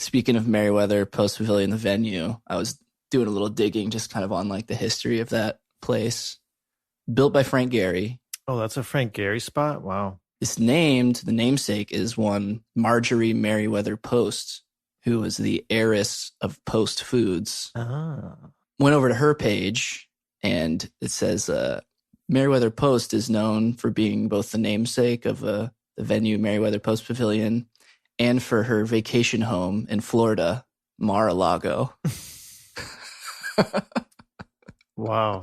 Speaking of Merriweather Post Pavilion, the venue, I was doing a little digging just kind of on like the history of that place. Built by Frank Gehry. Oh, that's a Frank Gehry spot? Wow. It's named, the namesake is one Marjorie Merriweather Post, who was the heiress of Post Foods. Went over to her page, and it says Merriweather Post is known for being both the namesake of the venue Merriweather Post Pavilion and for her vacation home in Florida, Mar-a-Lago. Wow.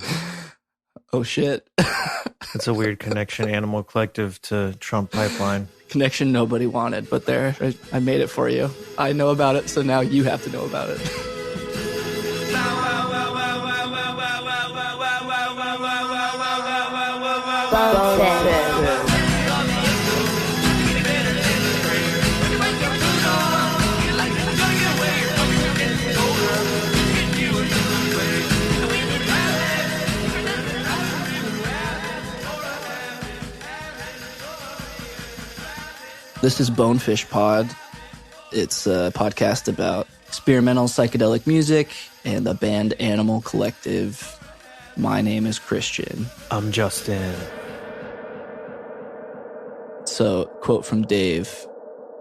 Oh, shit. That's a weird connection, Animal Collective to Trump Pipeline. Connection nobody wanted, but there, I made it for you. I know about it, so now you have to know about it. This is Bonefish Pod. It's a podcast about experimental psychedelic music and the band Animal Collective. My name is Christian. I'm Justin. So, quote from Dave.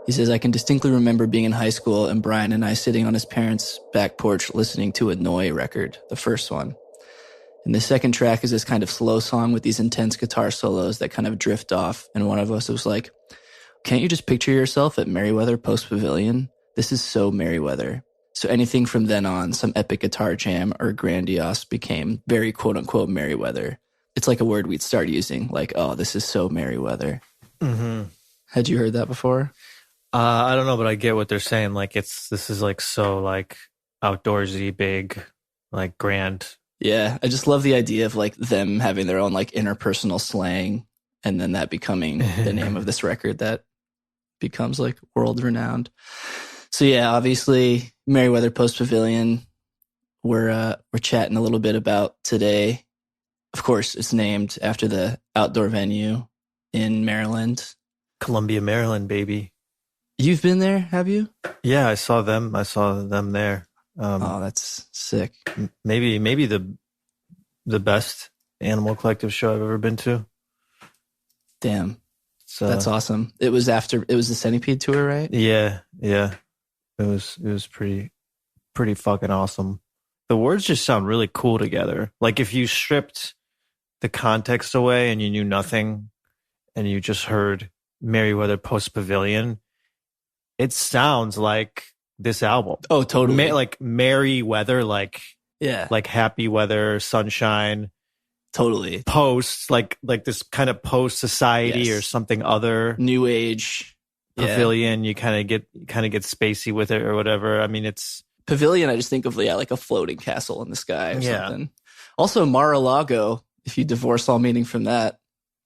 He says, I can distinctly remember being in high school and Brian and I sitting on his parents' back porch listening to a Noi record, the first one. And the second track is this kind of slow song with these intense guitar solos that kind of drift off. And one of us was like, can't you just picture yourself at Merriweather Post Pavilion? This is so Merriweather. So anything from then on, some epic guitar jam or grandiose became very quote-unquote Merriweather. It's like a word we'd start using, like, oh, this is so Merriweather. Mm-hmm. Had you heard that before? I don't know, but I get what they're saying. Like, this is like so like outdoorsy, big, like grand. Yeah, I just love the idea of like them having their own like interpersonal slang and then that becoming the name of this record that becomes like world renowned. So yeah, obviously Merriweather Post Pavilion, we're chatting a little bit about today. Of course, it's named after the outdoor venue in Maryland. Columbia, Maryland, baby. You've been there, have you? Yeah, I saw them there. Oh, that's sick. Maybe the best Animal Collective show I've ever been to. Damn. So that's awesome. It was the Centipede tour, right? Yeah. It was pretty fucking awesome. The words just sound really cool together. Like if you stripped the context away and you knew nothing and you just heard Merriweather Post Pavilion, it sounds like this album. Oh, totally. Like merry weather, like happy weather, sunshine. Totally. Post, like this kind of post society or something other. New age pavilion. You kind of get spacey with it or whatever. I mean, it's pavilion. I just think of like a floating castle in the sky or something. Also, Mar-a-Lago. If you divorce all meaning from that,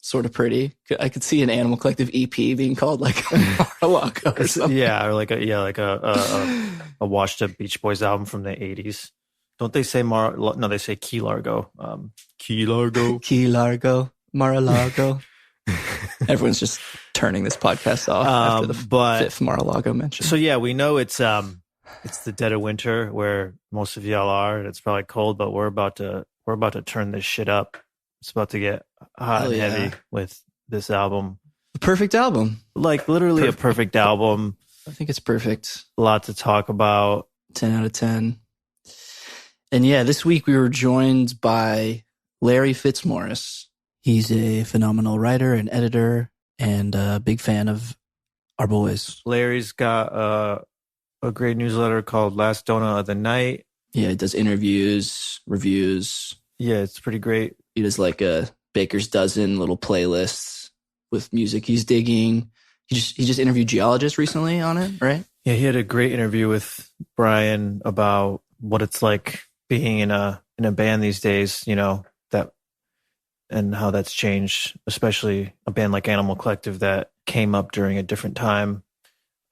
sort of pretty. I could see an Animal Collective EP being called like Mar-a-Lago or something. Yeah, or like a washed up Beach Boys album from the 80s. Don't they say No, they say Key Largo. Key Largo. Key Largo. Mar-a-Lago. Everyone's just turning this podcast off after the fifth Mar-a-Lago mention. So yeah, we know it's the dead of winter where most of y'all are, and it's probably cold, but we're about to turn this shit up. It's about to get hot and heavy with this album. The perfect album. Like literally a perfect album. I think it's perfect. A lot to talk about. 10 out of 10. And yeah, this week we were joined by Larry Fitzmaurice. He's a phenomenal writer and editor and a big fan of our boys. Larry's got a great newsletter called Last Donut of the Night. Yeah, he does interviews, reviews. Yeah, it's pretty great. He does like a Baker's Dozen little playlists with music he's digging. He just interviewed geologists recently on it, right? Yeah, he had a great interview with Brian about what it's like being in a band these days, you know, that and how that's changed, especially a band like Animal Collective that came up during a different time,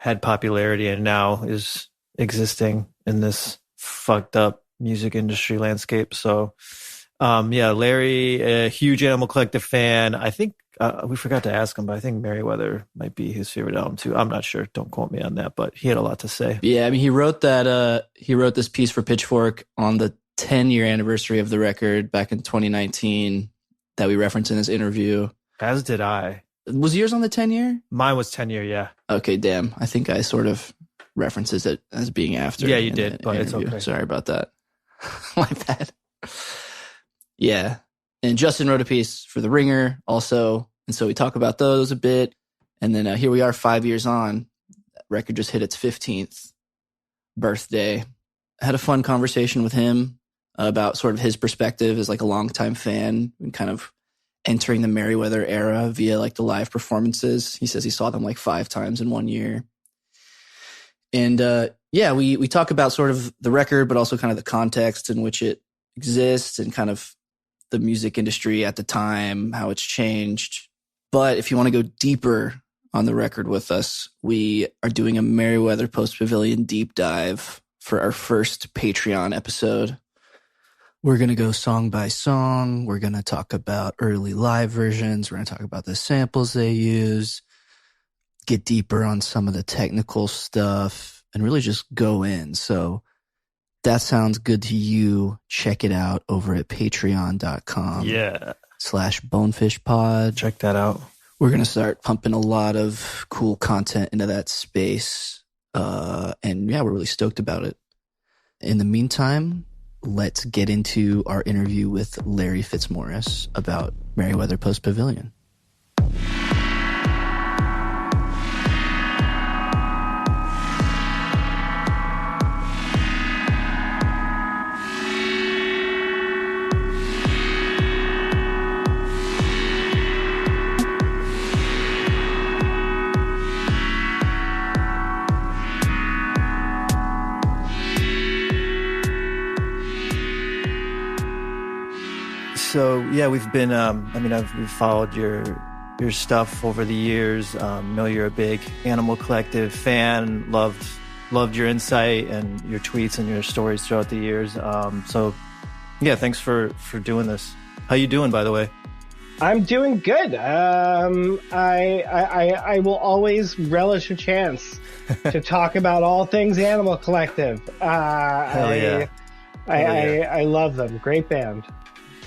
had popularity, and now is existing in this fucked up music industry landscape. So Yeah, Larry, a huge Animal Collective fan. I think we forgot to ask him, but I think Merriweather might be his favorite album too. I'm not sure. Don't quote me on that, but he had a lot to say. Yeah, I mean, he wrote this piece for Pitchfork on the 10-year anniversary of the record back in 2019 that we referenced in this interview. As did I. Was yours on the 10-year? Mine was 10-year, yeah. Okay, damn. I think I sort of references it as being after. Yeah, you did, but it's okay. Sorry about that. My bad. Yeah. And Justin wrote a piece for The Ringer also. And so we talk about those a bit. And then here we are 5 years on. That record just hit its 15th birthday. I had a fun conversation with him about sort of his perspective as like a longtime fan and kind of entering the Merriweather era via like the live performances. He says he saw them like 5 times in 1 year. And yeah, we talk about sort of the record, but also kind of the context in which it exists and kind of the music industry at the time, how it's changed. But if you want to go deeper on the record with us, we are doing a Merriweather Post Pavilion deep dive for our first Patreon episode. We're going to go song by song. We're going to talk about early live versions. We're going to talk about the samples they use, get deeper on some of the technical stuff, and really just go in. So that sounds good to you. Check it out over at patreon.com. Yeah. /bonefishpod. Check that out. We're going to start pumping a lot of cool content into that space. And yeah, we're really stoked about it. In the meantime, let's get into our interview with Larry Fitzmaurice about Merriweather Post Pavilion. So yeah, we've been. We've followed your stuff over the years. Know you're a big Animal Collective fan. Loved your insight and your tweets and your stories throughout the years. So yeah, thanks for doing this. How you doing, by the way? I'm doing good. I will always relish a chance to talk about all things Animal Collective. Hell yeah. I love them. Great band.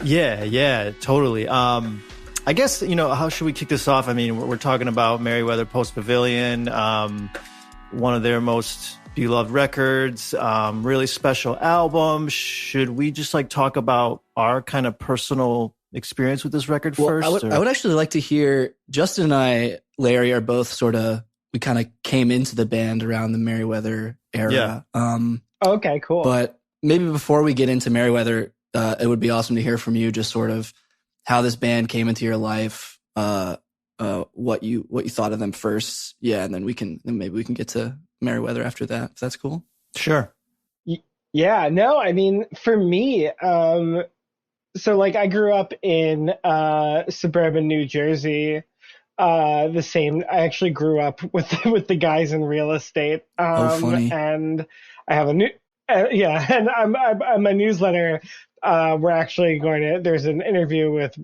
Yeah, totally. I guess, how should we kick this off? I mean, we're talking about Merriweather Post Pavilion, one of their most beloved records, really special album. Should we just talk about our kind of personal experience with this record first? I would actually like to hear, Justin and I, Larry, are both we kind of came into the band around the Merriweather era. Yeah. Okay, cool. But maybe before we get into Merriweather, it would be awesome to hear from you just sort of how this band came into your life, what you thought of them first. Yeah. And then maybe we can get to Merriweather after that, if that's cool. Sure. Yeah, no, I mean, for me, so I grew up in suburban New Jersey. I actually grew up with the guys in real estate. Funny. And I have and I'm a newsletter. We're actually there's an interview with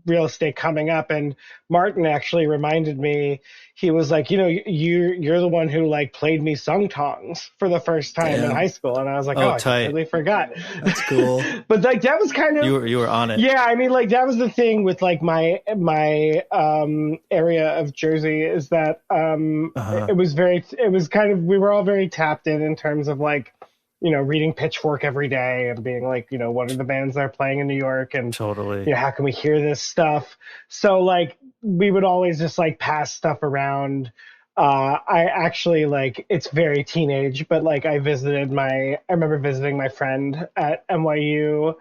real estate coming up, and Martin actually reminded me. He was like, you're the one who played me sung tongs for the first time in high school. And I was like, I totally forgot. That's cool. But that was kind of, you were on it. Yeah. I mean, that was the thing with my area of Jersey is that, it was kind of, we were all very tapped in terms of reading Pitchfork every day and being what are the bands that are playing in New York, and totally, how can we hear this stuff? So we would always just pass stuff around. I actually it's very teenage, but I remember visiting my friend at NYU,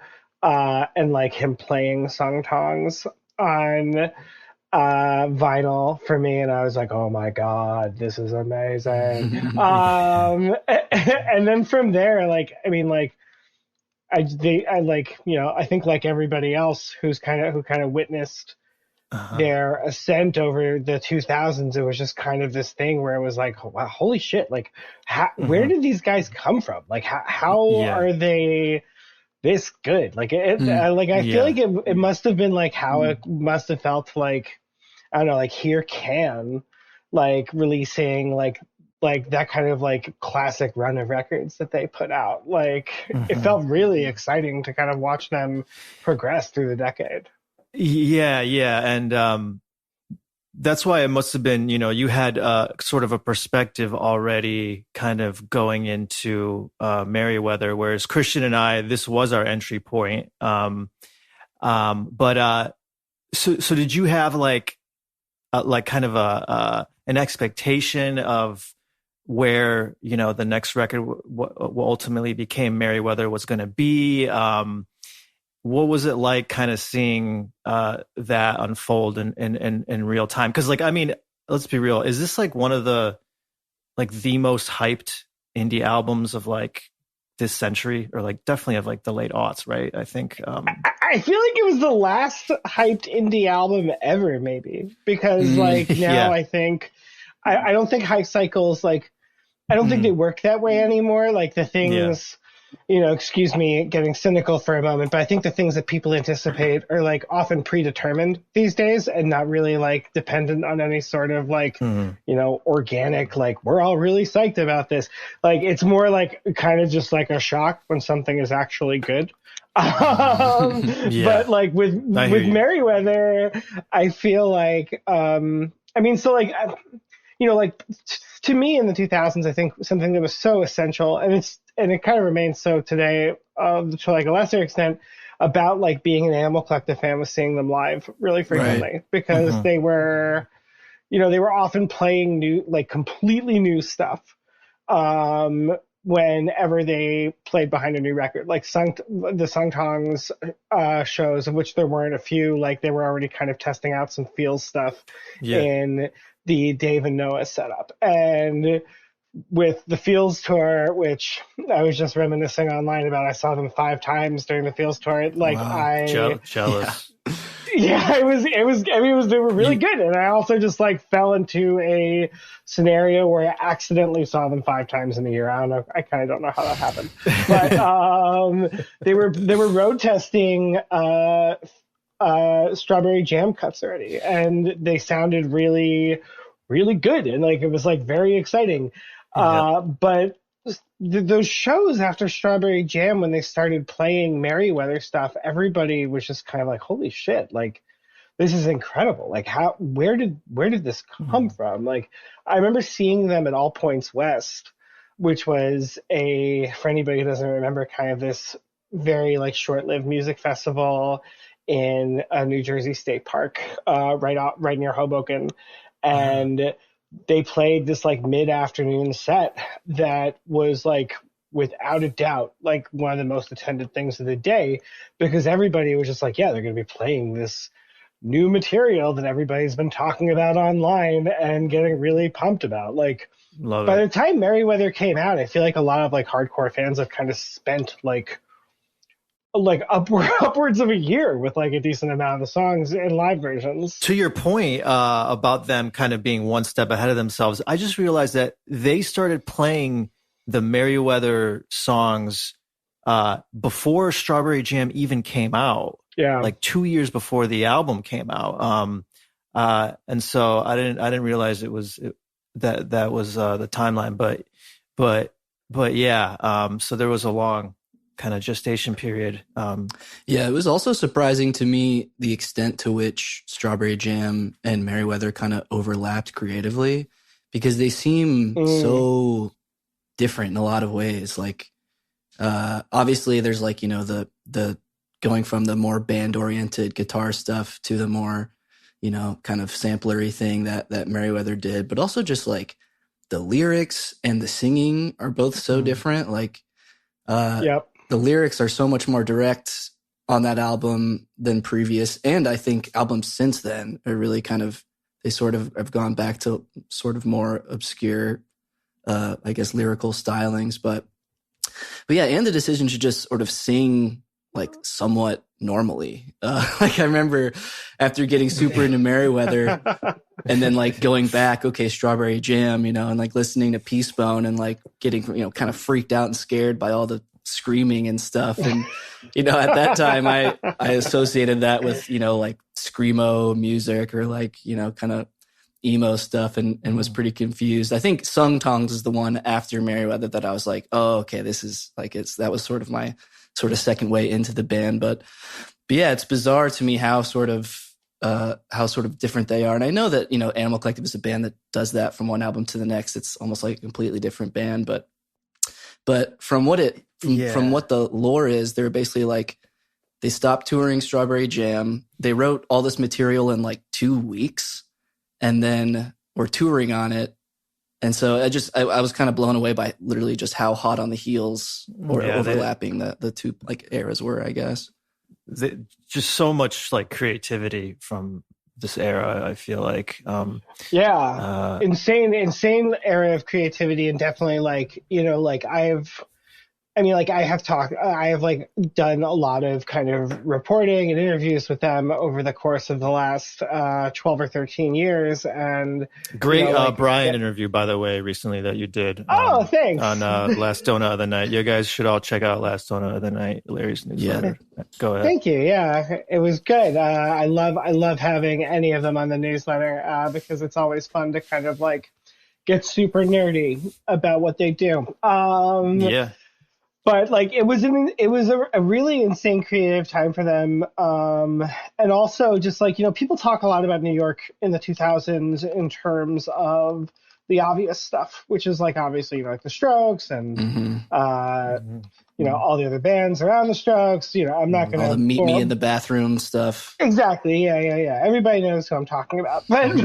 and him playing sung tongs on vinyl for me, and I was like, oh my god, this is amazing. And then from there, I think everybody else who kind of witnessed their ascent over the 2000s, it was just kind of this thing where it was wow, holy shit, where did these guys come from? How are they this good. Like I feel like it must have been like how it must have felt like, I don't know, like Here Can, like releasing like that kind of like classic run of records that they put out. Like it felt really exciting to kind of watch them progress through the decade. Yeah, and that's why it must have been, you had sort of a perspective already kind of going into Merriweather, whereas Christian and I, this was our entry point. So did you have like kind of an expectation of where, the next record what ultimately became Merriweather was going to be? What was it like kind of seeing that unfold in real time? Because like, I mean, let's be real. Is this like one of the most hyped indie albums of like this century, or like definitely of like the late aughts, right? I think I feel like it was the last hyped indie album ever, maybe, because like now I think I don't think hype cycles, like I don't think they work that way anymore. Like the things, excuse me, getting cynical for a moment, but I think the things that people anticipate are like often predetermined these days and not really like dependent on any sort of like, organic, like we're all really psyched about this. Like it's more like kind of just like a shock when something is actually good. But like with Merriweather, I feel like, to me in the 2000s, I think something that was so essential, and it kind of remains so today, to like a lesser extent, about like being an Animal Collective fan, was seeing them live really frequently, because they were often playing new, like completely new stuff, whenever they played behind a new record, like the Sungtongs shows, of which there weren't a few, like they were already kind of testing out some Feels stuff in the Dave and Noah setup. And with the Feels tour, which I was just reminiscing online about, I saw them 5 times during the Feels tour. Like jealous. Yeah, they were really good. And I also just like fell into a scenario where I accidentally saw them 5 times in a year. I don't know. I kind of don't know how that happened, but they were road testing Strawberry Jam cuts already, and they sounded really, really good. And like, it was like very exciting. But those shows after Strawberry Jam, when they started playing Merriweather stuff, everybody was just kind of like, holy shit, like this is incredible. Like where did this come from? Like I remember seeing them at All Points West, which was for anybody who doesn't remember, kind of this very like short-lived music festival in a New Jersey state park, right near Hoboken. And they played this like mid-afternoon set that was like without a doubt like one of the most attended things of the day, because everybody was just like, yeah, they're going to be playing this new material that everybody's been talking about online and getting really pumped about. Like by the time Merriweather came out, I feel like a lot of like hardcore fans have kind of spent like upwards of a year with like a decent amount of the songs in live versions. To your point about them kind of being one step ahead of themselves, I just realized that they started playing the Merriweather songs before Strawberry Jam even came out. Yeah, like 2 years before the album came out. And so I didn't realize that was the timeline. But yeah. So there was a long kind of gestation period. Yeah, it was also surprising to me the extent to which Strawberry Jam and Merriweather kind of overlapped creatively, because they seem so different in a lot of ways. Like obviously there's like, the going from the more band oriented guitar stuff to the more, kind of samplery thing that Merriweather did, but also just like the lyrics and the singing are both so different. Like the lyrics are so much more direct on that album than previous. And I think albums since then are really they sort of have gone back to sort of more obscure, I guess, lyrical stylings. But yeah, and the decision to just sort of sing like somewhat normally. Like I remember after getting super into Merriweather and then like going back, okay, Strawberry Jam, and like listening to Peacebone and like getting, kind of freaked out and scared by all the screaming and stuff. And, you know, at that time I associated that with, you know, like screamo music or like, you know, kind of emo stuff and was pretty confused. I think Sung Tongs is the one after Merriweather that I was like, oh, okay, this is like, that was sort of my sort of second way into the band. But yeah, it's bizarre to me how sort of different they are. And I know that, you know, Animal Collective is a band that does that from one album to the next. It's almost like a completely different band. But from what the lore is, they're basically like, they stopped touring Strawberry Jam. They wrote all this material in like 2 weeks and then were touring on it. And so I was kind of blown away by literally just how hot on the heels or overlapping the two like eras were, I guess. Just so much like creativity from this era, I feel like. Insane era of creativity, and definitely like, you know, like I have like done a lot of kind of reporting and interviews with them over the course of the last 12 or 13 years. And great, you know, like, Brian interview, by the way, recently that you did. Thanks. On Last Donut of the Night. You guys should all check out Last Donut of the Night, Larry's newsletter. Yeah. Go ahead. Thank you. Yeah, it was good. I love having any of them on the newsletter because it's always fun to kind of like get super nerdy about what they do. But like it was a really insane creative time for them, and also just like, you know, people talk a lot about New York in the 2000s in terms of the obvious stuff, which is like obviously, you know, like the Strokes and you know, all the other bands around the Strokes. You know, I'm not going to meet me in the bathroom stuff. Exactly. Yeah. Everybody knows who I'm talking about. But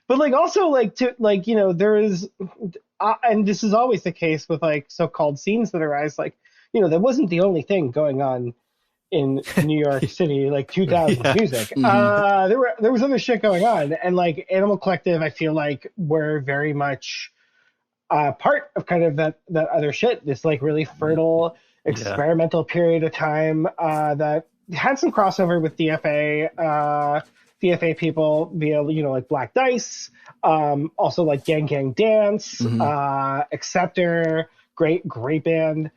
like also like to like, you know, there is. And this is always the case with like so-called scenes that arise. Like, you know, that wasn't the only thing going on in New York City, like 2000s music. There was other shit going on, and like Animal Collective, I feel like were very much part of kind of that other shit. This like really fertile experimental period of time that had some crossover with DFA people via, you know, like Black Dice, also like Gang Gang Dance, Acceptor, great band.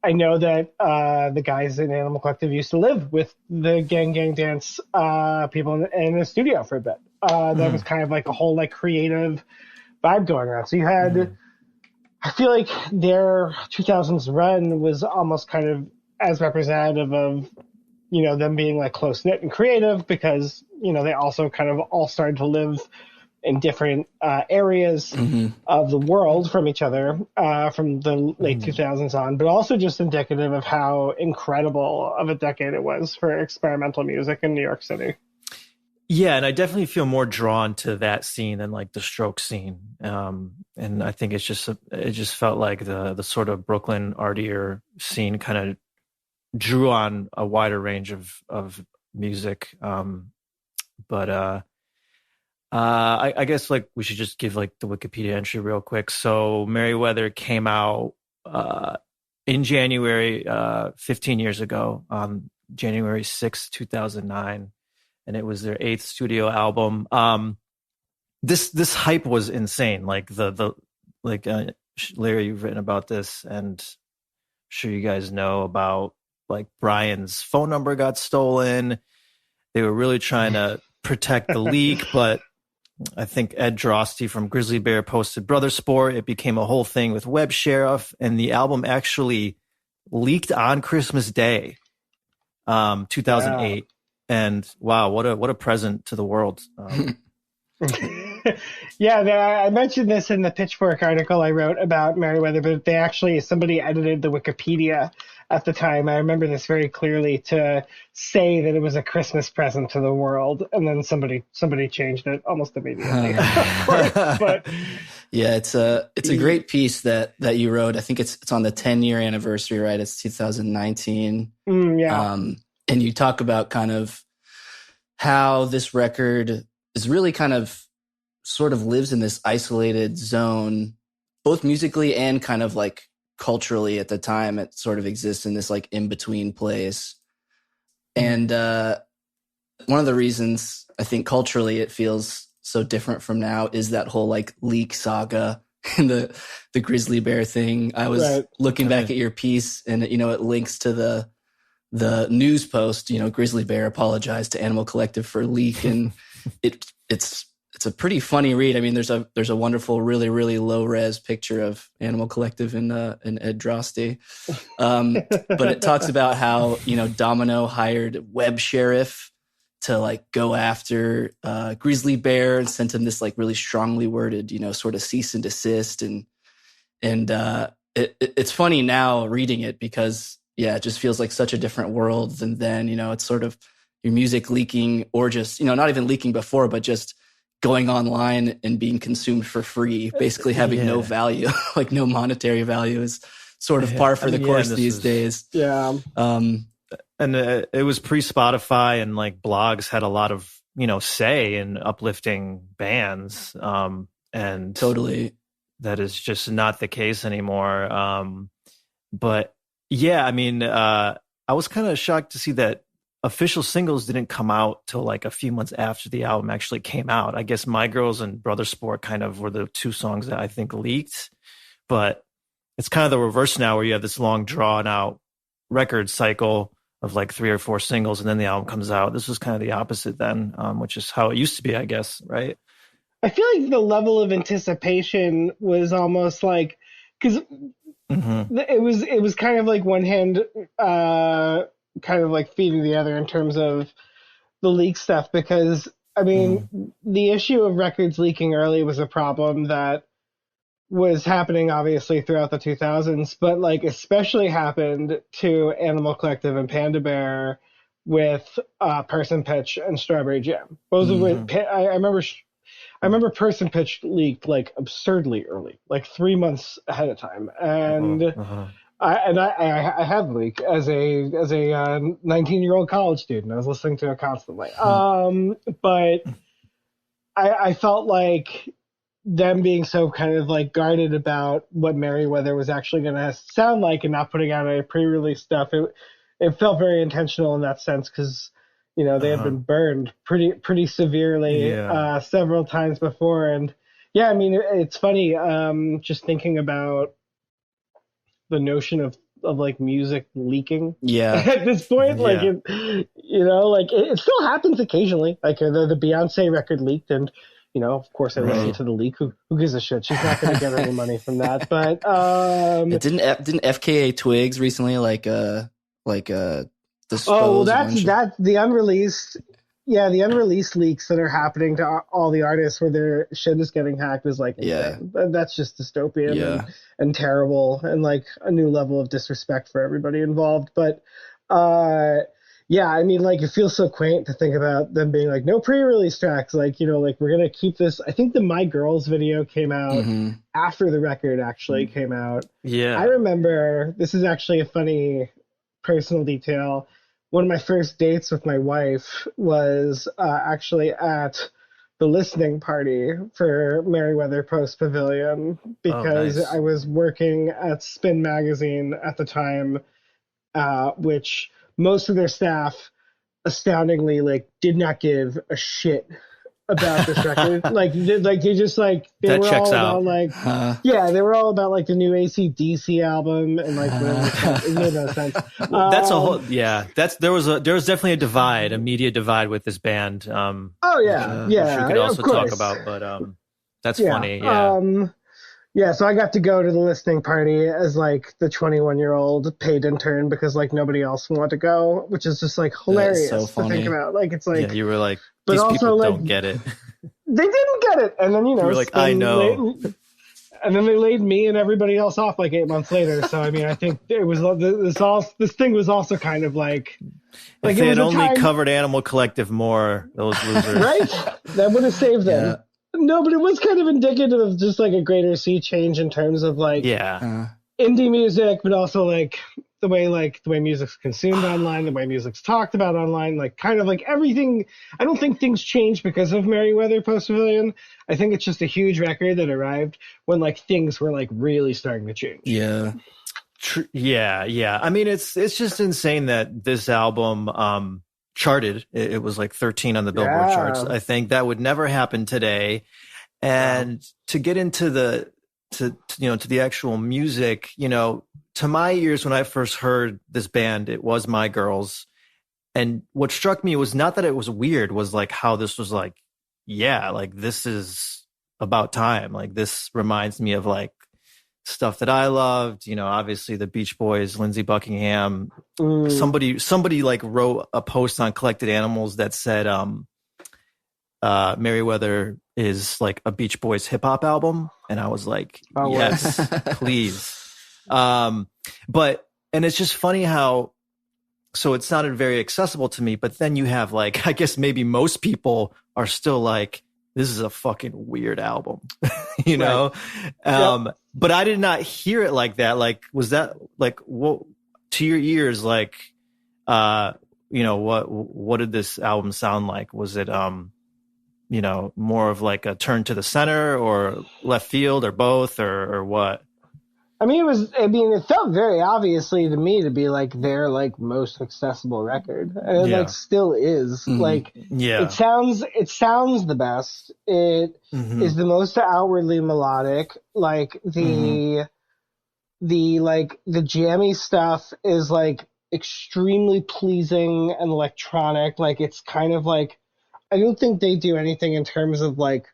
I know that the guys in Animal Collective used to live with the Gang Gang Dance people in the studio for a bit. That was kind of like a whole like creative vibe going on. So you had, I feel like their 2000s run was almost kind of as representative of, you know, them being like close knit and creative because, you know, they also kind of all started to live in different areas of the world from each other from the late 2000s on, but also just indicative of how incredible of a decade it was for experimental music in New York City. Yeah, and I definitely feel more drawn to that scene than like the Stroke scene. And I think it just felt like the sort of Brooklyn artier scene kind of drew on a wider range of music. But I guess like we should just give like the Wikipedia entry real quick. So Merriweather came out in January, 15 years ago, on January 6th, 2009. And it was their 8th studio album. This hype was insane. Like Larry, you've written about this, and I'm sure you guys know about like Brian's phone number got stolen. They were really trying to protect the leak, but I think Ed Drosty from Grizzly Bear posted Brother Sport. It became a whole thing with Web Sheriff, and the album actually leaked on Christmas Day, 2008. Wow. And wow, what a present to the world. Yeah, I mentioned this in the Pitchfork article I wrote about Merriweather, but somebody edited the Wikipedia at the time. I remember this very clearly to say that it was a Christmas present to the world, and then somebody changed it almost immediately. But yeah, it's a great piece that you wrote. I think it's on the 10-year anniversary, right? It's 2019. And you talk about kind of how this record is really kind of sort of lives in this isolated zone, both musically and kind of like culturally at the time. It sort of exists in this like in-between place. And one of the reasons I think culturally it feels so different from now is that whole like leak saga in the grizzly bear thing. I was looking back at your piece, and it links to the news post. Grizzly bear apologized to Animal Collective for leak, and it's a pretty funny read. I mean, there's a wonderful, really, really low res picture of Animal Collective in Ed Drosty. But it talks about how, Domino hired Web Sheriff to like go after Grizzly Bear and sent him this like really strongly worded, sort of cease and desist. And it's funny now reading it because, it just feels like such a different world than then. It's sort of your music leaking, or just, not even leaking before, but just going online and being consumed for free, basically having no value, like no monetary value, is sort of par for the course these days. Yeah. And it was pre-Spotify, and like blogs had a lot of, say in uplifting bands. And totally, that is just not the case anymore. But yeah, I mean, I was kind of shocked to see that official singles didn't come out till like a few months after the album actually came out. I guess My Girls and Brother Sport kind of were the two songs that I think leaked, but it's kind of the reverse now, where you have this long drawn out record cycle of like 3 or 4 singles, and then the album comes out. This was kind of the opposite then, which is how it used to be, I guess, right? I feel like the level of anticipation was almost like, because it was kind of like one hand kind of like feeding the other in terms of the leak stuff, because I mean the issue of records leaking early was a problem that was happening obviously throughout the 2000s, but like especially happened to Animal Collective and Panda Bear with Person Pitch and Strawberry Jam. Both of which I remember Person Pitch leaked like absurdly early, like 3 months ahead of time, and I had leak as a 19-year-old college student. I was listening to it constantly. But I felt like them being so kind of like guarded about what Merriweather was actually going to sound like and not putting out any pre-release stuff. It felt very intentional in that sense, because they had been burned pretty severely several times before. And yeah, I mean, it's funny just thinking about the notion of like music leaking at this point. Like it still happens occasionally. Like the Beyonce record leaked, and of course I listened to the leak. Who gives a shit? She's not going to get any money from that. But didn't FKA Twigs recently that's the unreleased. Yeah, the unreleased leaks that are happening to all the artists where their shit is getting hacked is like insane. That's just dystopian and terrible, and like a new level of disrespect for everybody involved. But I mean, like it feels so quaint to think about them being like no pre-release tracks, like like we're gonna keep this. I think the My Girls video came out after the record actually came out. I remember, this is actually a funny personal detail. One of my first dates with my wife was actually at the listening party for Merriweather Post Pavilion, because I was working at Spin Magazine at the time, which most of their staff astoundingly like did not give a shit about this record. They just like they that were checks all out. about like they were all about like the new AC/DC album and like whatever. It made no sense. That's a whole there was definitely a media divide with this band. Which we could also talk about, but that's funny. So I got to go to the listening party as like the 21-year-old paid intern, because like nobody else wanted to go, which is just like hilarious to think about. Like it's like you were like, these people don't get it. They didn't get it, and then you were like, I know. And then they laid me and everybody else off like 8 months later. So I mean, I think it was this thing was also kind of like if they had only covered Animal Collective more, those losers, right? That would have saved them. Yeah. No, but it was kind of indicative of just like a greater sea change in terms of like indie music, but also like the way music's consumed online, the way music's talked about online, like kind of like everything. I don't think things changed because of Merriweather Post Pavilion. I think it's just a huge record that arrived when like things were like really starting to change. Yeah. I mean, it's just insane that this album charted. It was like 13 on the Billboard charts. I think that would never happen today. And to get into to the actual music, to my ears, when I first heard this band, it was My Girls. And what struck me was not that it was weird, was like how this was like, yeah, like this is about time. Like this reminds me of like stuff that I loved, obviously the Beach Boys, Lindsey Buckingham. Somebody like wrote a post on Collected Animals that said Merriweather is like a Beach Boys hip hop album. And I was like, yes, please. And it's just funny how, so it sounded very accessible to me, but then you have like, I guess maybe most people are still like, this is a fucking weird album, know? Yep. But I did not hear it like that. Like, was that like, what to your ears? Like, what did this album sound like? Was it, more of like a turn to the center or left field or both or what? I mean, it felt very obviously to me to be like their like most accessible record. And it like still is. Mm-hmm. Like, it sounds the best. It is the most outwardly melodic. Like the jammy stuff is like extremely pleasing and electronic. Like it's kind of like, I don't think they do anything in terms of like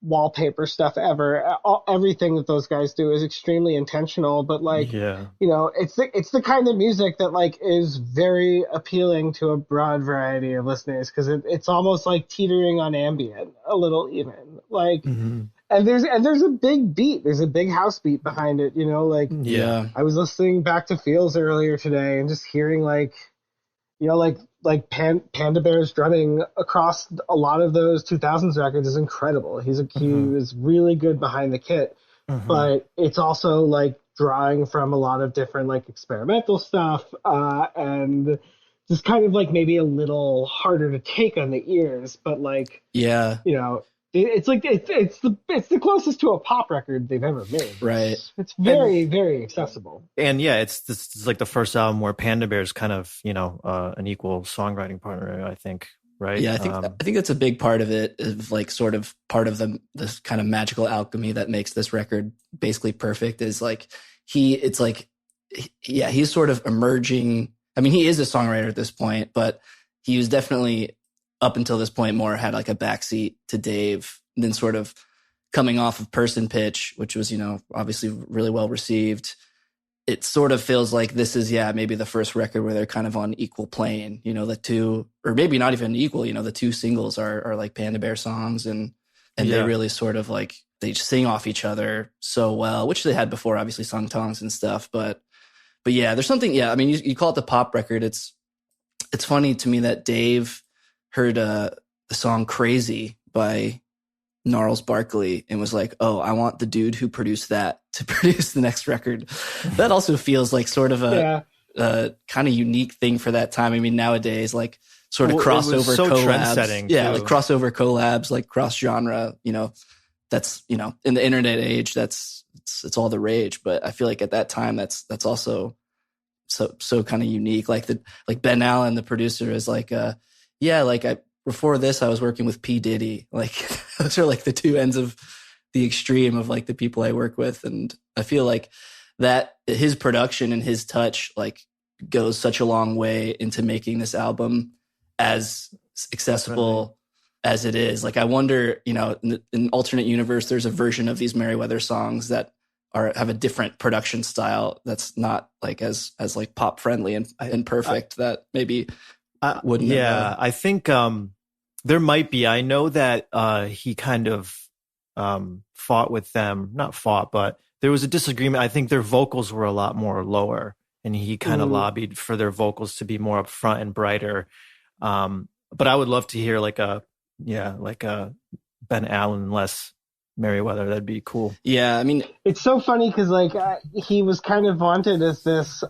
wallpaper stuff ever. Everything that those guys do is extremely intentional, but like, it's the kind of music that like is very appealing to a broad variety of listeners, because it's almost like teetering on ambient a little even, like, and there's a big beat, there's a big house beat behind it, I was listening back to Feels earlier today and just hearing like, Panda Bear's drumming across a lot of those 2000s records is incredible. He was really good behind the kit, but it's also like drawing from a lot of different like experimental stuff, and just kind of like maybe a little harder to take on the ears, but like, it's like it's the closest to a pop record they've ever made. Right. It's very, very accessible. And it's like the first album where Panda Bear's kind of, an equal songwriting partner, I think. Right. Yeah, I think that's a big part of it, of like sort of part of this kind of magical alchemy that makes this record basically perfect, is like he's sort of emerging. I mean, he is a songwriter at this point, but he was definitely, up until this point, more had like a backseat to Dave, and then sort of coming off of Person Pitch, which was, obviously really well received. It sort of feels like this is, maybe the first record where they're kind of on equal plane, the two, or maybe not even equal, the two singles are like Panda Bear songs, and they really sort of like, they sing off each other so well, which they had before, obviously sung tongs and stuff. But yeah, there's something, I mean, you call it the pop record. It's funny to me that Dave heard the song Crazy by Gnarls Barkley and was like, oh, I want the dude who produced that to produce the next record. That also feels like sort of a kind of unique thing for that time. I mean, nowadays, like sort of crossover collabs. Yeah, like crossover collabs, like cross genre, that's, in the internet age, it's all the rage. But I feel like at that time, that's also so kind of unique. Like Ben Allen, the producer, is like, before this, I was working with P. Diddy. Like, those are like the two ends of the extreme of like the people I work with. And I feel like that his production and his touch like goes such a long way into making this album as accessible as it is. Like, I wonder, in an alternate universe, there's a version of these Merriweather songs that have a different production style that's not like as like pop friendly and perfect, that maybe wouldn't. Yeah, I think there might be. I know that he kind of fought with them. Not fought, but there was a disagreement. I think their vocals were a lot more lower, and he kind of lobbied for their vocals to be more upfront and brighter. But I would love to hear like a Ben Allen less Merriweather. That'd be cool. Yeah, I mean, it's so funny because like he was kind of vaunted as this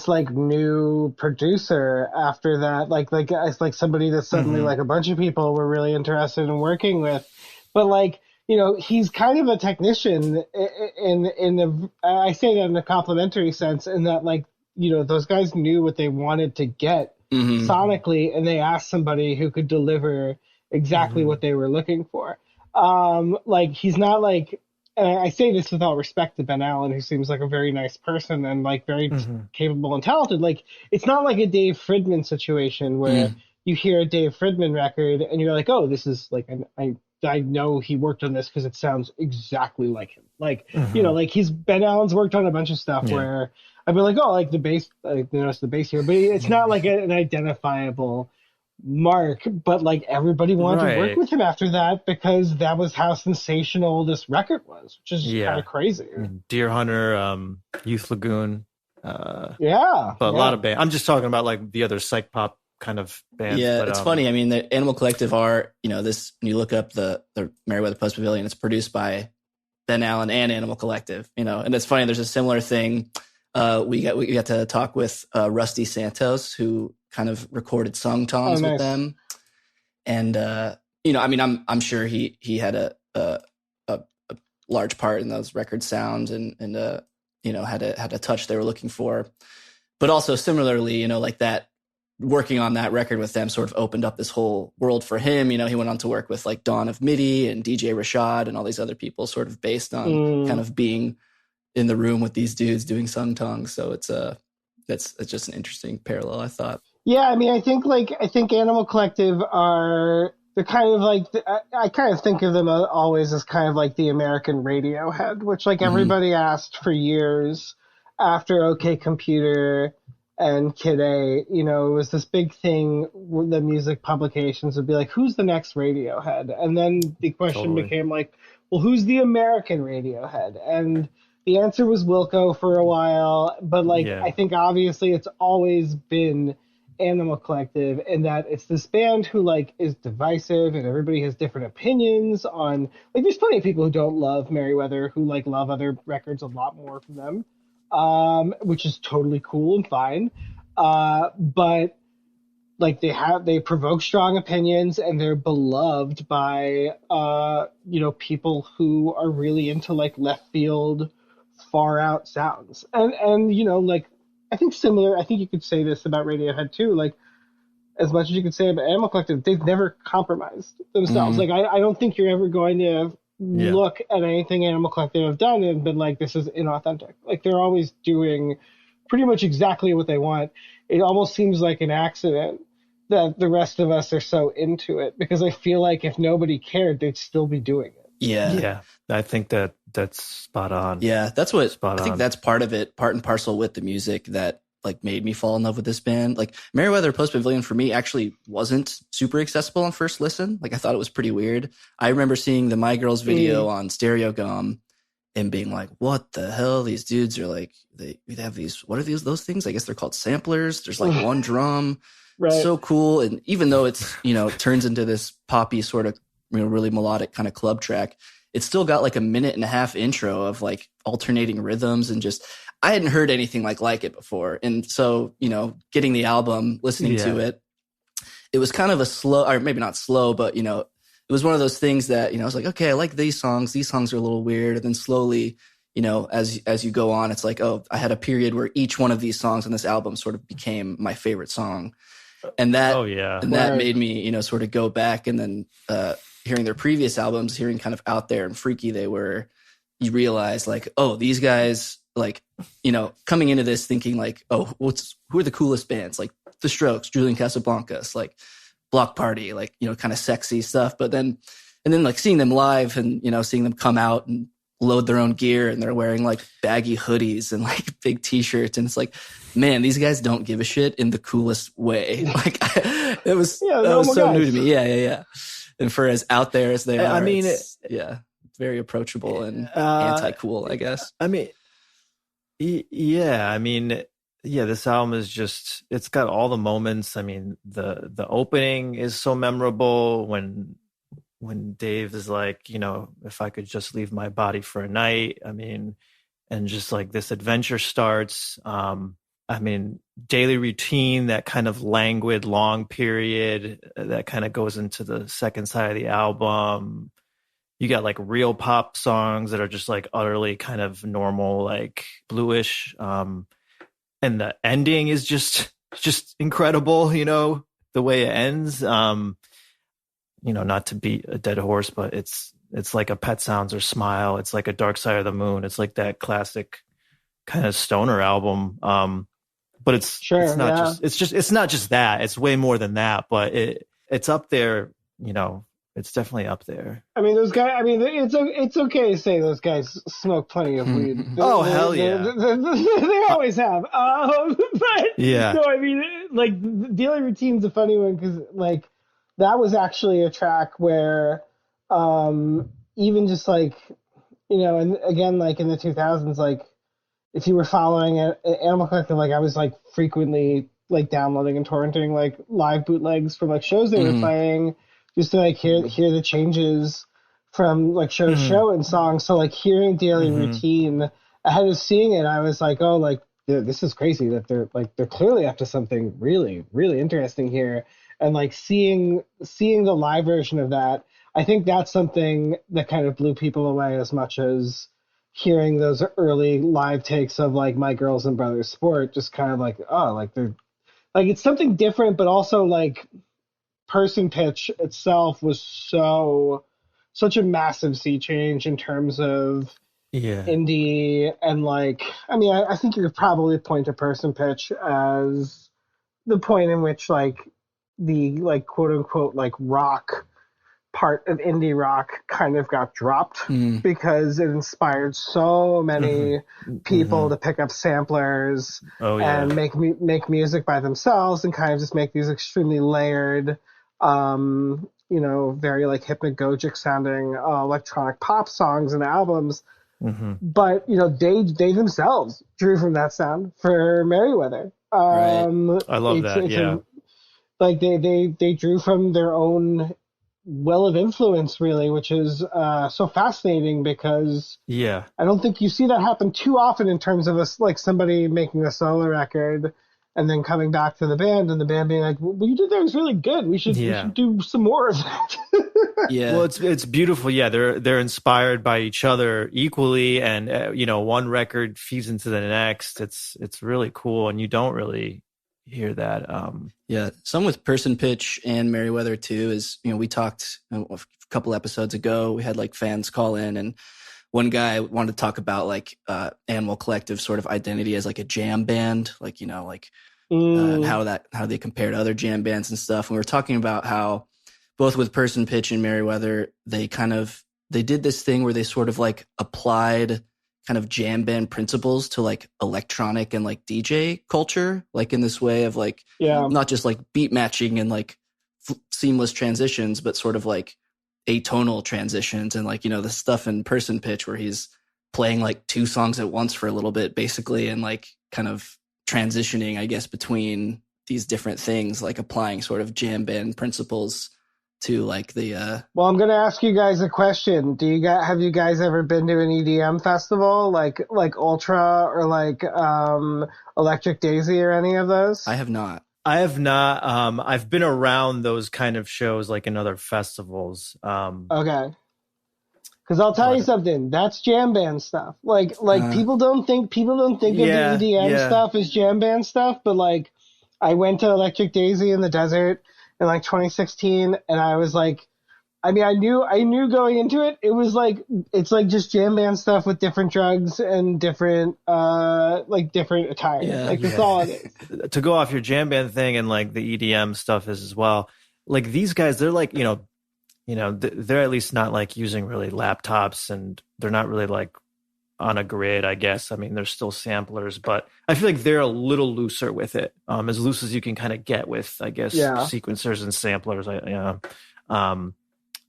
like new producer after that, like as like somebody that suddenly like a bunch of people were really interested in working with. But like, he's kind of a technician in I say that in a complimentary sense, in that like, those guys knew what they wanted to get sonically, and they asked somebody who could deliver exactly what they were looking for. Like, he's not like and I say this with all respect to Ben Allen, who seems like a very nice person and like very capable and talented. Like, it's not like a Dave Fridman situation where you hear a Dave Fridman record and you're like, oh, this is like, I know he worked on this because it sounds exactly like him. Like, you know, like Ben Allen's worked on a bunch of stuff where I'd be like, oh, like the bass, I noticed the bass here, but it's not like an identifiable mark, but like everybody wanted to work with him after that because that was how sensational this record was, which is kind of crazy. Deer Hunter, Youth Lagoon, but a lot of bands. I'm just talking about like the other psych pop kind of bands. Yeah, but, it's funny. I mean, the Animal Collective are, you know, this, when you look up the Merriweather Post Pavilion, it's produced by Ben Allen and Animal Collective, you know, and it's funny. There's a similar thing. We got to talk with Rusty Santos, who kind of recorded song tongs with them, and you know, I mean, I'm sure he had a large part in those record sounds, and you know, had a touch they were looking for, but also similarly, you know, like that, working on that record with them sort of opened up this whole world for him. You know, he went on to work with like Dawn of Midi and DJ Rashad and all these other people, sort of based on kind of being in the room with these dudes doing sung tongs. So it's just an interesting parallel, I thought. Yeah, I mean, I think Animal Collective they're kind of like, I kind of think of them always as kind of like the American Radiohead, which like everybody asked for years after OK Computer and Kid A. You know, it was this big thing. The music publications would be like, who's the next Radiohead? And then the question became like, well, who's the American Radiohead? And the answer was Wilco for a while, but like, I think obviously it's always been Animal Collective, in that it's this band who like is divisive and everybody has different opinions on, like, there's plenty of people who don't love Merriweather who like love other records a lot more from them, which is totally cool and fine. But like they provoke strong opinions and they're beloved by, you know, people who are really into like left field, far out sounds. And, you know, like, I think you could say this about Radiohead too. Like, as much as you could say about Animal Collective, they've never compromised themselves. Like, I don't think you're ever going to look at anything Animal Collective have done and been like, this is inauthentic. Like, they're always doing pretty much exactly what they want. It almost seems like an accident that the rest of us are so into it, because I feel like if nobody cared, they'd still be doing it. Yeah. I think that's spot on. Yeah, that's what I think. That's part of it, part and parcel with the music that like made me fall in love with this band. Like Merriweather Post Pavilion for me actually wasn't super accessible on first listen. Like I thought it was pretty weird. I remember seeing the My Girls video on Stereogum and being like, what the hell? These dudes are like, they have these, what are those things? I guess they're called samplers. There's like one drum. Right. So cool. And even though it's, you know, turns into this poppy sort of, you know, really melodic kind of club track, it's still got like a 1.5-minute intro of like alternating rhythms, and just, I hadn't heard anything like it before. And so, you know, getting the album, listening to it, it was kind of a slow, or maybe not slow, but, you know, it was one of those things that, you know, I was like, okay, I like these songs. These songs are a little weird. And then slowly, you know, as you go on, it's like, oh, I had a period where each one of these songs on this album sort of became my favorite song. And that, that made me, you know, sort of go back, and then, hearing their previous albums, hearing kind of out there and freaky they were, you realize like, oh, these guys, like, you know, coming into this thinking like, oh, who are the coolest bands? Like The Strokes, Julian Casablancas, like Block Party, like, you know, kind of sexy stuff. But then, and then like seeing them live and, you know, seeing them come out and load their own gear, and they're wearing like baggy hoodies and like big t-shirts. And it's like, man, these guys don't give a shit in the coolest way. Like it was, that was so new to me. Yeah. And for as out there as they are, I mean, very approachable and anti-cool, I guess. I mean, this album is just, it's got all the moments. I mean, the opening is so memorable when Dave is like, you know, if I could just leave my body for a night. I mean, and just like this adventure starts. I mean, Daily Routine, that kind of languid, long period that kind of goes into the second side of the album. You got like real pop songs that are just like utterly kind of normal, like bluish. And the ending is just incredible, you know, the way it ends. You know, not to beat a dead horse, but it's It's like a Pet Sounds or Smile. It's like a Dark Side of the Moon. It's like that classic kind of stoner album. But it's not just that. It's way more than that. But it's up there. You know, it's definitely up there. I mean, those guys. I mean, it's okay to say those guys smoke plenty of weed. Hell yeah! They always have. But yeah. No, I mean, like Daily Routine's a funny one because like that was actually a track where, even just like, you know, and again, like in the 2000s, like if you were following Animal Collective, like I was like frequently like downloading and torrenting like live bootlegs from like shows they were playing, just to like hear the changes from like show to show and songs. So like hearing Daily Routine ahead of seeing it, I was like, oh, like this is crazy that they're clearly up to something really, really interesting here. And like seeing the live version of that, I think that's something that kind of blew people away as much as hearing those early live takes of like My Girls and Brothers Sport. Just kind of like, oh, like they're like, it's something different, but also like Person Pitch itself was such a massive sea change in terms of indie. And like, I mean, I think you could probably point to Person Pitch as the point in which like the like quote unquote like rock part of indie rock kind of got dropped because it inspired so many people to pick up samplers and make music by themselves and kind of just make these extremely layered, you know, very like hypnagogic sounding electronic pop songs and albums. But, you know, they themselves drew from that sound for Merriweather. I love that. Like they drew from their own well of influence, really, which is so fascinating because I don't think you see that happen too often in terms of like somebody making a solo record and then coming back to the band and the band being like, well, what you did there was really good. We should do some more of that. Well, it's beautiful. Yeah, they're inspired by each other equally, and you know, one record feeds into the next. It's really cool, and you don't really hear that. Some with Person Pitch and Merriweather too is, you know, we talked a couple episodes ago, we had like fans call in, and one guy wanted to talk about like Animal Collective sort of identity as like a jam band, like, you know, like and how they compare to other jam bands and stuff. And we were talking about how both with Person Pitch and Merriweather, they did this thing where they sort of like applied kind of jam band principles to like electronic and like DJ culture, like in this way of like, not just like beat matching and like seamless transitions, but sort of like atonal transitions. And like, you know, the stuff in Person Pitch where he's playing like two songs at once for a little bit, basically, and like kind of transitioning, I guess, between these different things, like applying sort of jam band principles to like the Well, I'm gonna ask you guys a question. Have you guys ever been to an EDM festival like Ultra or like Electric Daisy or any of those? I have not. I've been around those kind of shows like in other festivals. Okay. Because I'll tell you something, that's jam band stuff. Like people don't think of the EDM stuff as jam band stuff, but like I went to Electric Daisy in the desert in like 2016, and I was like, I mean, I knew going into it, it was like, it's like just jam band stuff with different drugs and different attire. That's all it is. To go off your jam band thing, and like the EDM stuff is as well. Like these guys, they're like, you know, they're at least not like using really laptops, and they're not really like on a grid, I guess. I mean, they're still samplers, but I feel like they're a little looser with it, as loose as you can kind of get with, I guess, sequencers and samplers.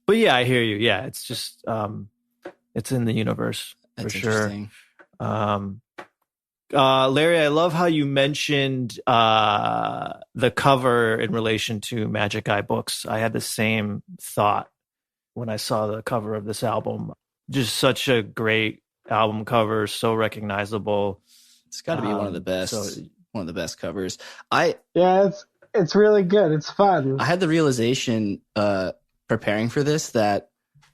But yeah, I hear you. Yeah, it's just it's in the universe. That's for sure. Larry, I love how you mentioned the cover in relation to Magic Eye Books. I had the same thought when I saw the cover of this album. Just such a great album cover, so recognizable. It's got to be one of the best covers. It's really good. It's fun. I had the realization preparing for this that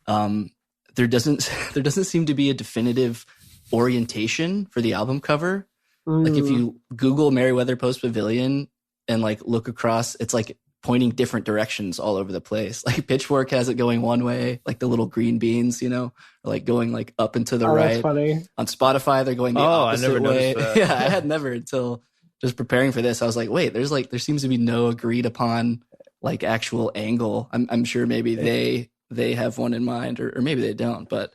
there doesn't seem to be a definitive orientation for the album cover. Like if you Google Merriweather Post Pavilion and like look across, it's like pointing different directions all over the place. Like Pitchfork has it going one way, like the little green beans, are like going like up and to the right. That's funny. On Spotify, they're going the opposite I never way. noticed that. Yeah, I had never until just preparing for this. I was like, wait, there seems to be no agreed upon like actual angle. I'm sure maybe they have one in mind, or maybe they don't, but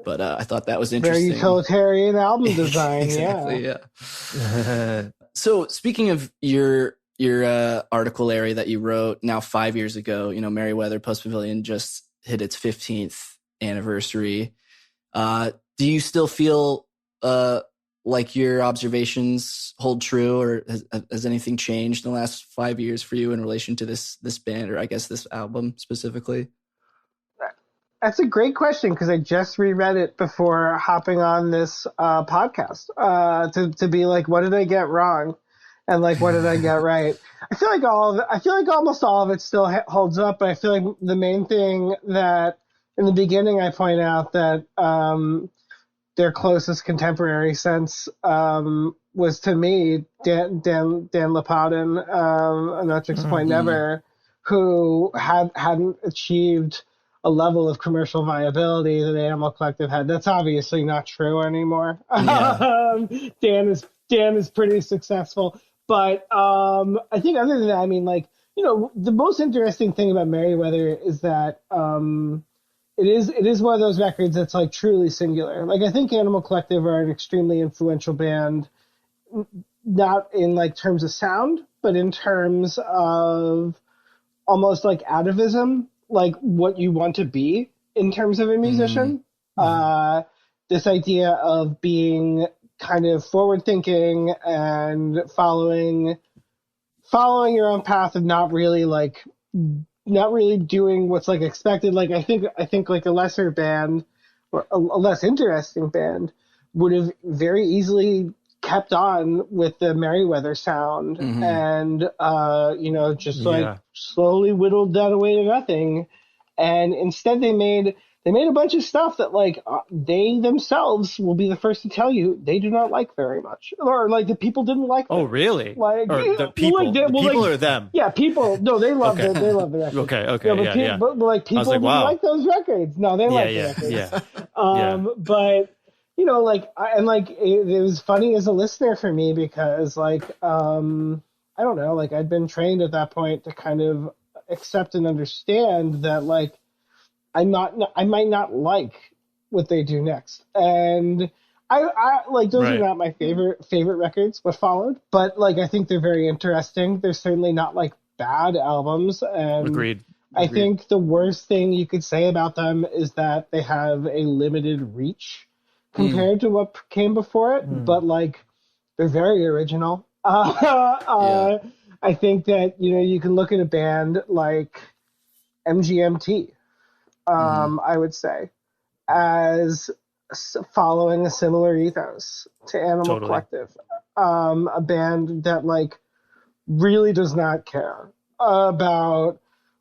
I thought that was interesting. Very utilitarian album design. Exactly, yeah. So speaking of your article, Larry, that you wrote now 5 years ago, Merriweather Post Pavilion just hit its 15th anniversary. Do you still feel like your observations hold true, or has anything changed in the last 5 years for you in relation to this band, or I guess this album specifically? That's a great question, because I just reread it before hopping on this podcast to be like, what did I get wrong, and like, what did I get right? I feel like almost all of it still holds up, but I feel like the main thing that in the beginning I point out that their closest contemporary sense was, to me, Dan Lapadin, Electric Point Never, who hadn't achieved a level of commercial viability that Animal Collective had. That's obviously not true anymore. Yeah. Dan is pretty successful, but I think other than that, I mean, like, the most interesting thing about Merriweather is that it is one of those records that's like truly singular. Like, I think Animal Collective are an extremely influential band, not in like terms of sound, but in terms of almost like atavism, like what you want to be in terms of a musician. This idea of being kind of forward thinking and following your own path, and not really doing what's like expected. Like, I think like a lesser band or a less interesting band would have very easily kept on with the Merriweather sound and just like slowly whittled that away to nothing. And instead they made a bunch of stuff that like they themselves will be the first to tell you they do not like very much, or like the people didn't like them. Oh, really? Like, or the people, people or them? Yeah, people. No, they love it. They love the records. Okay, But like people like, didn't like those records. No, they like the records. But it was funny as a listener for me, because like I don't know, like I'd been trained at that point to kind of accept and understand that like I might not like what they do next, and I like those are not my favorite records what followed, but like I think they're very interesting. They're certainly not like bad albums, and Agreed. I think the worst thing you could say about them is that they have a limited reach compared to what came before it, but like they're very original. I think that you can look at a band like MGMT, I would say, as following a similar ethos to Animal Collective, a band that like really does not care about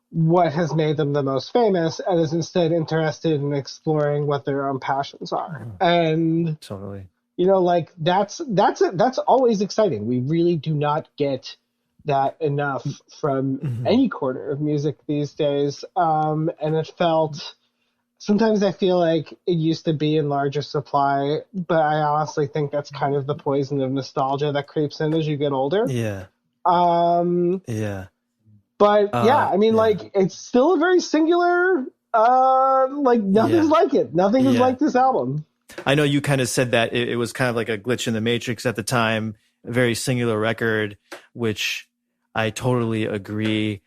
what has made them the most famous, and is instead interested in exploring what their own passions are. And like that's always exciting. We really do not get that enough from any corner of music these days. And it felt, sometimes I feel like it used to be in larger supply, but I honestly think that's kind of the poison of nostalgia that creeps in as you get older. But I mean, like, it's still a very singular, like nothing's like it. Nothing is like this album. I know you kind of said that it was kind of like a glitch in the matrix at the time, a very singular record, which I totally agree.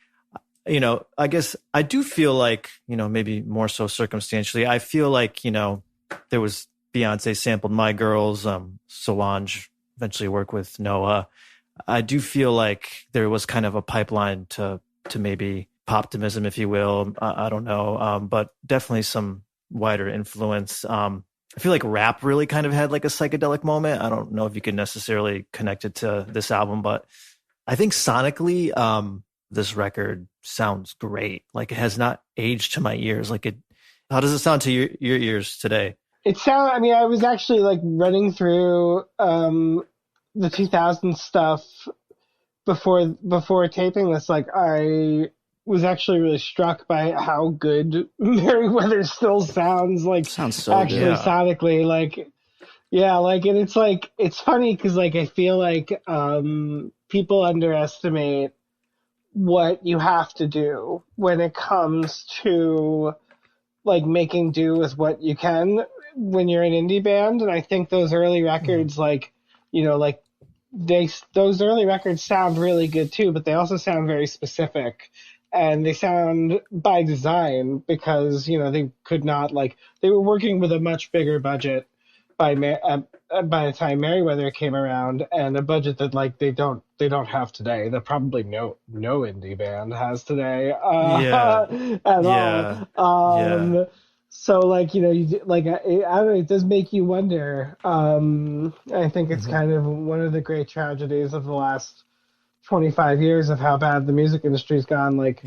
I guess I do feel like, maybe more so circumstantially, I feel like, there was Beyonce sampled My Girls, Solange eventually worked with Noah. I do feel like there was kind of a pipeline to maybe poptimism, if you will. I don't know, but definitely some wider influence. I feel like rap really kind of had like a psychedelic moment. I don't know if you can necessarily connect it to this album, but I think sonically, this record sounds great. Like, it has not aged to my ears. Like, how does it sound to your ears today? I mean, I was actually like running through the 2000s stuff before taping this, like I was actually really struck by how good Merriweather still sounds. Like Sounds so actually good. sonically, like yeah, and it's like it's funny because like I feel like people underestimate what you have to do when it comes to like making do with what you can when you're an indie band. And I think those early records, like, like those early records sound really good too, but they also sound very specific, and they sound by design because, they could not, like, they were working with a much bigger budget by the time Merriweather came around, and a budget that like they don't have today. That probably no indie band has today at Yeah. all. So like like I don't know, it does make you wonder. I think it's kind of one of the great tragedies of the last 25 years of how bad the music industry's gone. Like,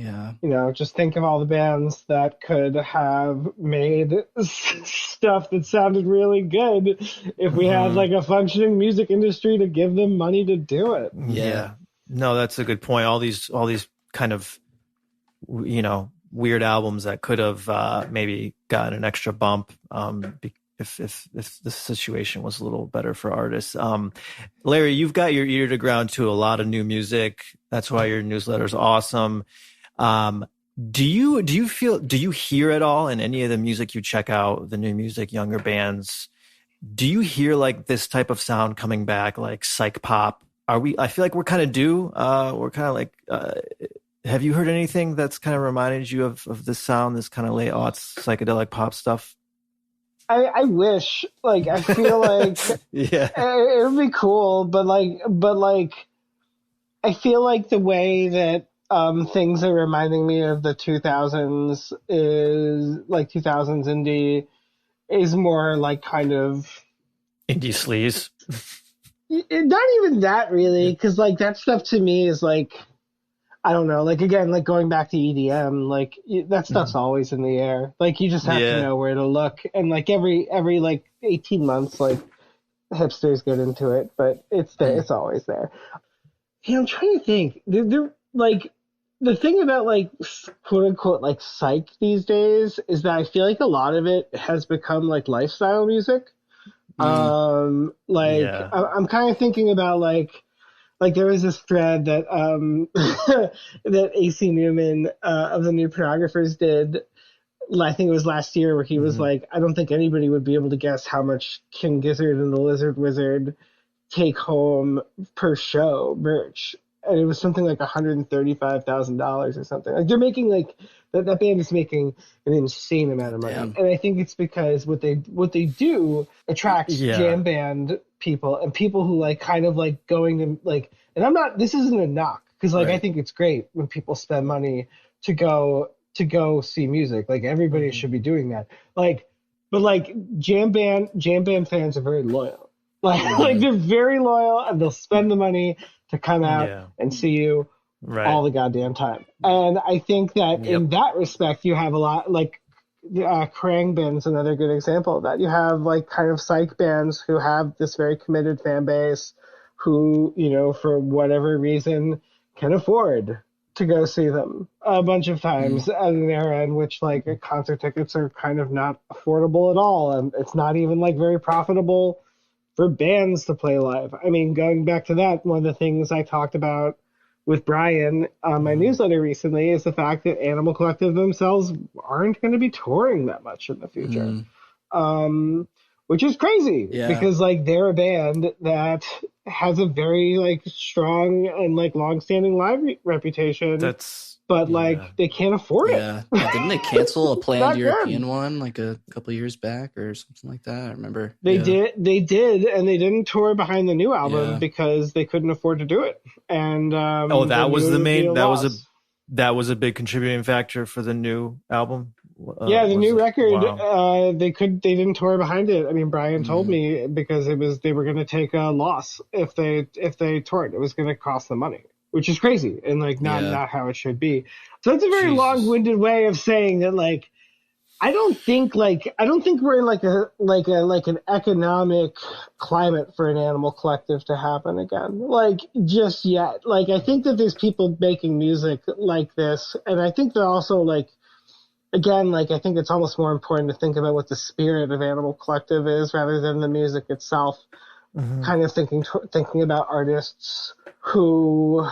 just think of all the bands that could have made stuff that sounded really good if we had like a functioning music industry to give them money to do it. Yeah. No, that's a good point. All these kind of, weird albums that could have maybe gotten an extra bump if the situation was a little better for artists. Larry, you've got your ear to ground to a lot of new music. That's why your newsletter is awesome. Do you hear at all in any of the music you check out, the new music, younger bands? Do you hear like this type of sound coming back, like psych pop? I feel like we're kind of due. We're kind of like, have you heard anything that's kind of reminded you of this sound, this kind of late aughts psychedelic pop stuff? I wish, like, I feel like it would be cool, but I feel like the way that things are reminding me of the 2000s is like 2000s indie is more like kind of indie sleaze. Not even that really, because like that stuff to me is like, I don't know, like again, like going back to EDM, like that stuff's always in the air. Like you just have to know where to look, and like every like 18 months, like hipsters get into it, but it's there, it's always there. Yeah, I'm trying to think. They're like the thing about like quote unquote like psych these days is that I feel like a lot of it has become like lifestyle music. I'm kind of thinking about like there was this thread that that AC Newman of the New Pornographers did, I think it was last year, where he was like, I don't think anybody would be able to guess how much King Gizzard and the Lizard Wizard take home per show merch. And it was something like $135,000 or something. Like they're making like that band is making an insane amount of money. Damn. And I think it's because what they do attracts jam band people and people who like kind of like going and like, and this isn't a knock, because like I think it's great when people spend money to go see music. Like everybody should be doing that. Like, but like jam band fans are very loyal. Like they're very loyal, and they'll spend the money to come out and see you all the goddamn time. And I think that in that respect, you have a lot like Krang Band's another good example of that. You have like kind of psych bands who have this very committed fan base who, for whatever reason can afford to go see them a bunch of times at an era in which like concert tickets are kind of not affordable at all. And it's not even like very profitable for bands to play live. I mean, going back to that, one of the things I talked about with Brian on my newsletter recently is the fact that Animal Collective themselves aren't going to be touring that much in the future, which is crazy because like they're a band that has a very like strong and like long-standing live reputation. But like they can't afford it. Yeah, didn't they cancel a planned European one like a couple of years back or something like that? I remember they did, and they didn't tour behind the new album because they couldn't afford to do it. And that was the main. That was a big contributing factor for the new album. The new record. Wow. They didn't tour behind it. I mean, Brian told me because they were going to take a loss if they toured. It was going to cost them money, which is crazy and like not how it should be. So that's a very long-winded way of saying that like I don't think we're in like an economic climate for an animal collective to happen again. Like just yet. Like I think that there's people making music like this, and I think they're also like, again, like I think it's almost more important to think about what the spirit of Animal Collective is rather than the music itself. Mm-hmm. Kind of thinking about artists who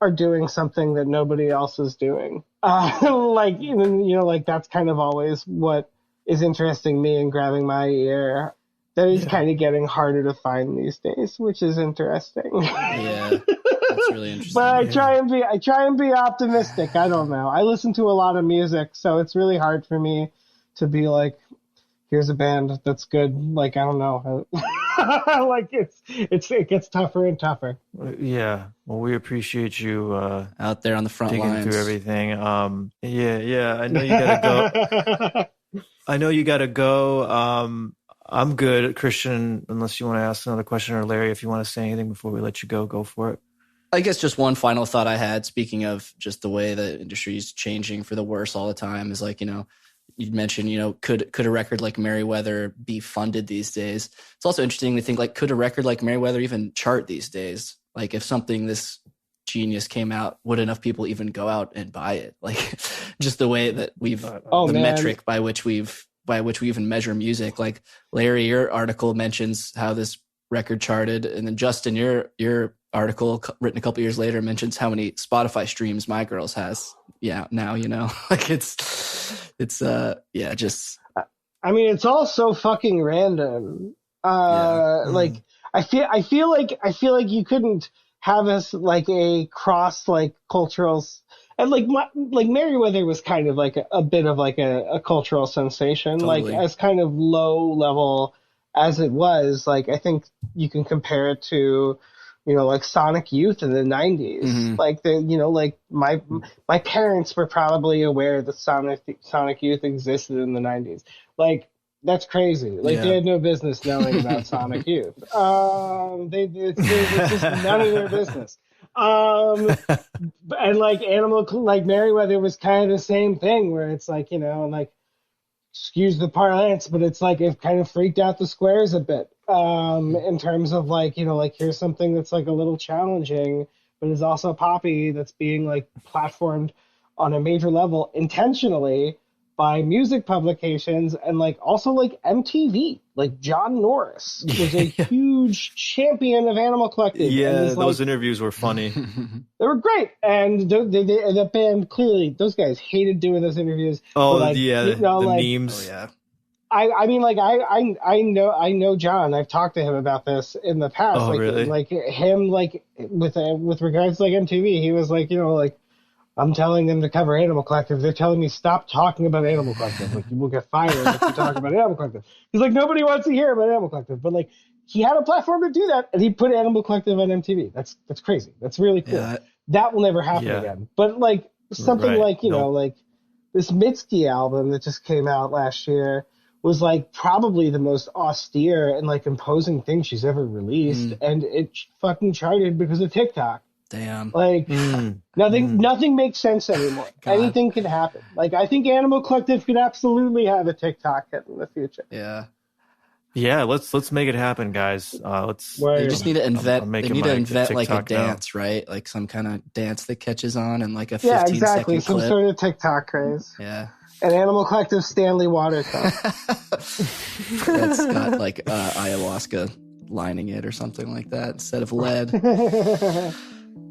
are doing something that nobody else is doing. Like, you know, like that's kind of always what is interesting me and grabbing my ear. That is kind of getting harder to find these days, which is interesting. Yeah, that's really interesting. But I try and be optimistic. I don't know. I listen to a lot of music, so it's really hard for me to be like, here's a band that's good. Like, I don't know. Like it gets tougher and tougher. Yeah. Well, we appreciate you out there on the front digging lines through everything. Yeah. I know you gotta go. I know you gotta go. I'm good, Christian, unless you want to ask another question, or Larry, if you want to say anything before we let you go for it. I guess just one final thought I had, speaking of just the way the industry is changing for the worse all the time, is like, you know, you mentioned, you know, could a record like Merriweather be funded these days? It's also interesting to think, like, could a record like Merriweather even chart these days? Like, if something this genius came out, would enough people even go out and buy it? Like, just the way that we've metric by which we even measure music. Like, Larry, your article mentions how this record charted, and then Justin, your article written a couple years later mentions how many Spotify streams My Girls has. Yeah, now, you know, like it's just. I mean, it's all so fucking random. Like I feel like you couldn't have us like a cross like cultural, and like Merriweather was kind of like a bit of like a cultural sensation, totally. Like as kind of low level as it was. Like I think you can compare it to, you know, like Sonic Youth in the 90s. Mm-hmm. Like like my parents were probably aware that Sonic Youth existed in the 90s. Like that's crazy. Like they had no business knowing about Sonic Youth. It's just none of their business. And like Merriweather was kind of the same thing, where it's like, you know, like, excuse the parlance, but it's like it kind of freaked out the squares a bit, in terms of like, you know, like here's something that's like a little challenging, but is also poppy, that's being like platformed on a major level intentionally by music publications, and like also like MTV. Like John Norris was a huge champion of Animal Collective. Yeah, those interviews were funny. They were great, and the band, clearly those guys hated doing those interviews. Oh, like, yeah, you know, the like, memes. Oh, yeah. I mean, like I know John. I've talked to him about this in the past. Oh, like, really? Like him, like with regards to like MTV, he was like, you know, like, I'm telling them to cover Animal Collective. They're telling me stop talking about Animal Collective. Like, you will get fired if you talk about Animal Collective. He's like, nobody wants to hear about Animal Collective. But like, he had a platform to do that, and he put Animal Collective on MTV. That's crazy. That's really cool. Yeah. That will never happen again. But like something like, you know, like this Mitski album that just came out last year was like probably the most austere and like imposing thing she's ever released, and it fucking charted because of TikTok. Damn. Like nothing makes sense anymore. Anything can happen. Like I think Animal Collective could absolutely have a TikTok hit in the future. Yeah. Yeah, let's make it happen, guys. They just need to invent. They need to invent like a dance, right? Like some kind of dance that catches on, and like a 15-second some clip. Sort of TikTok craze. Yeah. An Animal Collective Stanley Water cup. That's got like ayahuasca lining it or something like that instead of lead.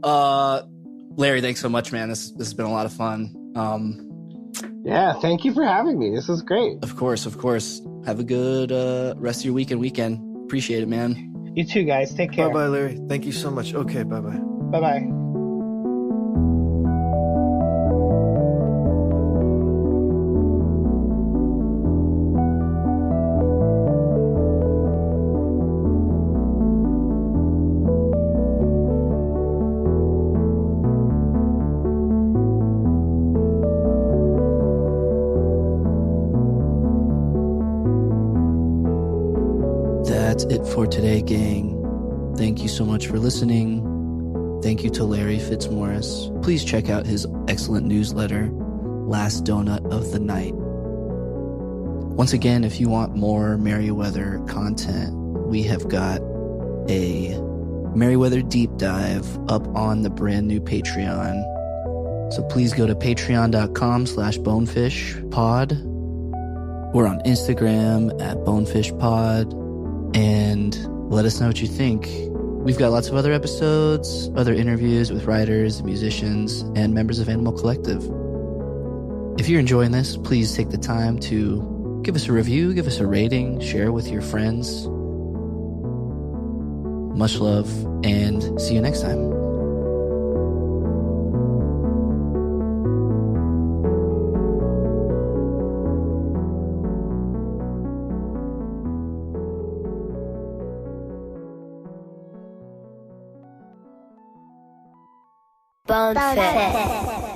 Larry, thanks so much, man. This has been a lot of fun. Yeah, thank you for having me. This is great. Of course. Have a good rest of your weekend. Appreciate it, man. You too, guys. Take care. Bye-bye, Larry. Thank you so much. Okay, bye-bye. Bye-bye. That's it for today, gang. Thank you so much for listening. Thank you to Larry Fitzmaurice. Please check out his excellent newsletter, Last Donut of the Night. Once again, if you want more Merriweather content, we have got a Merriweather deep dive up on the brand new Patreon. So please go to patreon.com/bonefishpod. We're on Instagram at bonefishpod, and let us know what you think. We've got lots of other episodes, other interviews with writers, musicians, and members of Animal Collective. If you're enjoying this, please take the time to give us a review, give us a rating, share with your friends. Much love, and see you next time. Bonefish.